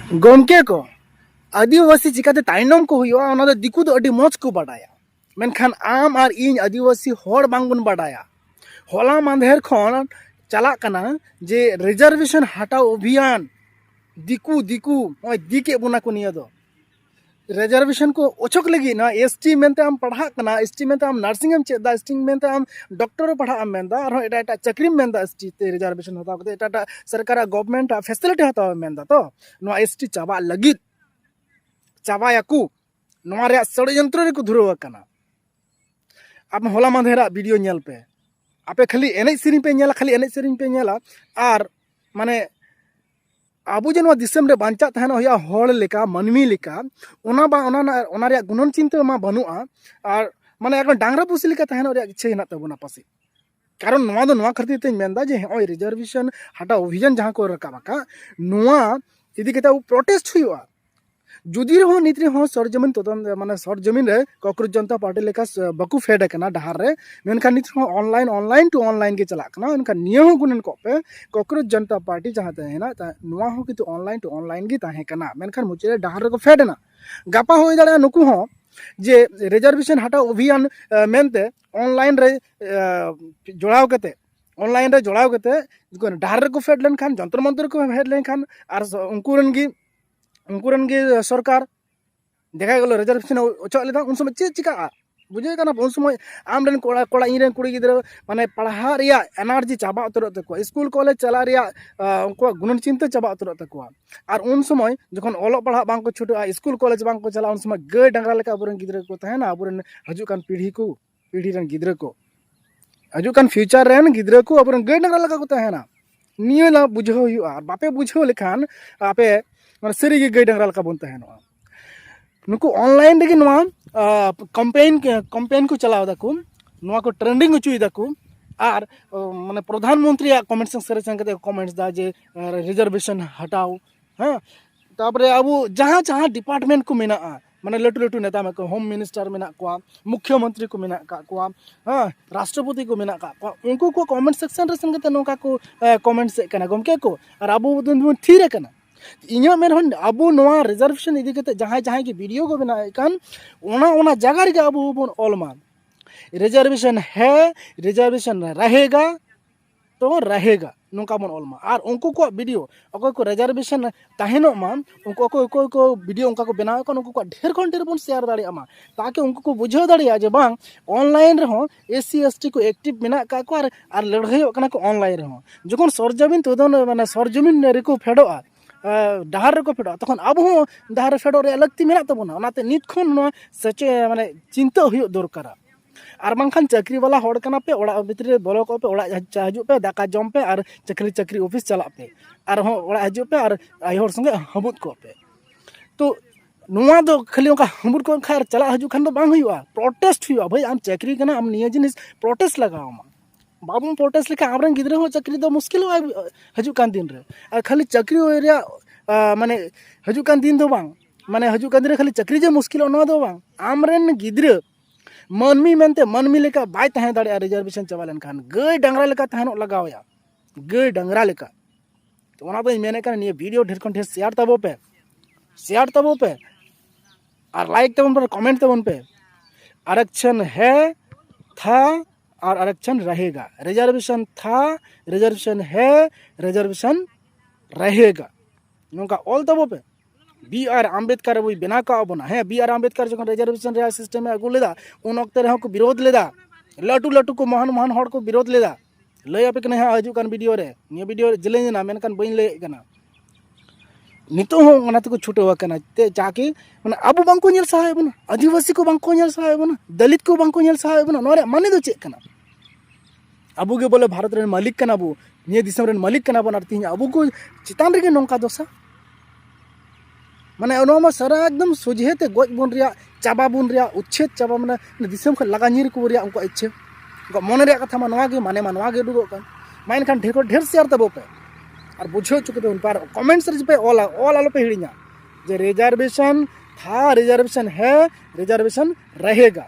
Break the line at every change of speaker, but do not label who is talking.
गोमके को आदिवासी चिकाते ताइनम को हुआ ओना दो दिकु दो अडी मौज को बाडाया मेनखान आम आर इन आदिवासी होड़ बांगबन बाडाया होला मांधेर खन चला कना जे रिजर्वेशन हटाओ अभियान दिकु दिकु ओय दिके बुना को निया दो रिजर्वेशन को ओछक लगी ना एसटी मेनते आम पढ़ा कना एसटी मेनते आम नर्सिंग एम चेदा एसटी मेनते आम डॉक्टर पढ़ा आम मेनदा और एटा एटा चक्री मेनदा एसटी ते रिजर्वेशन हताव कते एटा सरकार गवर्नमेंट फैसिलिटी हताव मेनदा तो नो एसटी चाबा लगी चाबायाकू नोआ रे षड्यंत्र रे को धुरव कना आप होला मांधेरा वीडियो नेल पे आपे खाली एने सिरिंग पे नेला खाली एने सिरिंग पे नेला आर माने आबू जे दिसम रे बांचा तहना होया होड़ लेका मनमी लेका ओना रे गुणन चिंता मा बनुआ आर माने एक डांगरा पुसी लेका तहना रे इच्छा हिना तबना पासे कारण नोआ दो नोआ खातिर ते मेनदा जे ओय रिजर्वेशन हटा अभियान जहां को रकाबका नोआ इदी केता प्रोटेस्ट हुआ जुदी रहो नितरे हो सरजमीन तदन माने सरजमीन रे कांग्रेस जनता पार्टी लेका बकु फेड कना डहार रे मेनखान नित हो ऑनलाइन टू ऑनलाइन के चला कना उनका नियम गुणन को पे कांग्रेस जनता पार्टी जहां तहना नुआ हो कितु ऑनलाइन टू ऑनलाइन गी ताहे कना मेनखान मुचे डहार रे को फेड ना गापा होय दाड़ा नुकु हो जे रिजर्वेशन हटाओ अभियान मेनते ऑनलाइन रे जोड़ाव कते ऑनलाइन रे जोड़ाव कते डहार रे को फेड लेन खान जंतर मंतर को फेड लेन खान आर उनकुरन गे सरकार देखा गलो रिजर्वेशन ओचो लेदा उन समय चे चिका बुझे कना उन समय आम रेन कोड़ा कोड़ा इन रेन कुड़ी गिदरा माने पढ़ा रिया एनर्जी चाबा उतर तको स्कूल कॉलेज चला रिया उनको गुणन चिंता चाबा उतर तको और उन समय जखन ओलो पढ़ा बांग को छुटा स्कूल कॉलेज बांग को चला उन समय गाय डंगरा लेका अबरन गिदरा को तहना अबरन हजुकान पीढ़ी रन गिदरा को हजुकान फ्यूचर रेन गिदरा को अबरन गाय डंगरा लेका को तहना नियो ला बुझो हुआ बापे बुझो लेखान आपे सरी गाय डंगरा लका बन तहना नुकु ऑनलाइन रे नोआ कैंपेन को चलाव दाकु नोआ को ट्रेंडिंग उचुई दाकु आर माने प्रधानमंत्री कमेंट सेक्शन संग कमेंट्स दा जे रिजर्वेशन हटाओ हां तापरे अबु जहां जहां डिपार्टमेंट को मेना माने लटू लटू नेता में को होम मिनिस्टर मेना को मुख्यमंत्री को मेना का हां राष्ट्रपति को मेना का उनको को कमेंट सेक्शन रे संग नोका को कमेंट से कना गमके को और अबु थीरे कना इन्या मेन अबू नोआ रिजर्वेशन इदी कते जहां जहां की वीडियो को बनाए कान ओना जगह रे अबू बन ऑलमा रिजर्वेशन है रिजर्वेशन रहेगा तो रहेगा नोका बन ऑलमा और उनको को वीडियो अको को रिजर्वेशन ताहेनो मा उनको को वीडियो उनका को बनाए को उनको को ढेर खन ढेर बन शेयर दाड़े अमा ताकि उनको को बुझाव दाड़े जे बांग ऑनलाइन रे हो एससी एसटी को एक्टिव मेना का को और लड़ाई कना को ऑनलाइन रे हो जखन सरजमीन तदन माने सरजमीन रे को फेडोआ डहार को फेडो तखन अब हो डहार फेडो रे लगती मेना तबना ओनाते नित खन सचे माने चिंता हुयो दरकार और बांखान चाकरी वाला होड़ कना पे ओड़ा भितरे बोलो को पे ओड़ा हजू पे दाका जम पे और चाकरी ऑफिस चला पे और हो ओड़ा हजू पे और आई होड़ संगे हबुत को पे तो नुआ दो खाली उनका हबुत को खार चला हजू खान दो बांग हुआ प्रोटेस्ट हुआ भाई आम चाकरी कना आम निया जिनिस प्रोटेस्ट लगाओ मा बाबू प्रोटेस्ट लेके आमरन गिद्रे हो चाकरी दो मुश्किल हजू कान दिन रे और खाली चाकरी रे माने हजू कान दिन दो बांग माने हजू कान दिन रे खाली चाकरी जे मुश्किल ओना दो बांग आमरन गिद्रे मनमी मेनते मनमी लेका बाय तहे दाड़े रिजर्वेशन चाबा लेन खान गाय डंगरा लेका तहनो लगावया गाय डंगरा लेका तो ओना तो मेने कान ये वीडियो ढेर खन ढेर शेयर तबो पे और लाइक तबन पर कमेंट तबन पे आरक्षण है था और आरक्षण रहेगा रिजर्वेशन था रिजर्वेशन है रिजर्वेशन रहेगा नोका ऑल तबो पे बी आर आम्बेडकर वो बना का बना है बी आर आम्बेडकर जो रिजर्वेशन रे सिस्टम में अगु लेदा उन वक्त रे को विरोध लेदा लटू लटू को महान हड़ को विरोध लेदा लय आपे कने हजू कान वीडियो रे निया वीडियो रे जले ना मेन कान बइन लय कना नितो हो ओना तको छुटो कना ते जाके माने अब बांको नेल सहाय बना आदिवासी को बांको नेल सहाय बना दलित को बांको नेल सहाय बना नोरे माने दो चेक कना अबू के बोले भारत रे मालिक कना बु निया दिसम रे मालिक कना बन आरती अबू को चितान रे नोंका दोसा माने ओनोमा सारा एकदम सोझेते गज बन रिया चाबा बन रिया उच्छेद चाबा माने दिसम ख लगा नीर को रिया उनको इच्छे उनको मन रे कथा मा नवा गे माने मा नवा गे दुगो कान माइन खान ढेर शेयर तबो पे और बुझो चुके उन पर कमेंट्स रे पे ऑल आलो पे हिड़िया जे रिजर्वेशन था रिजर्वेशन है रिजर्वेशन रहेगा।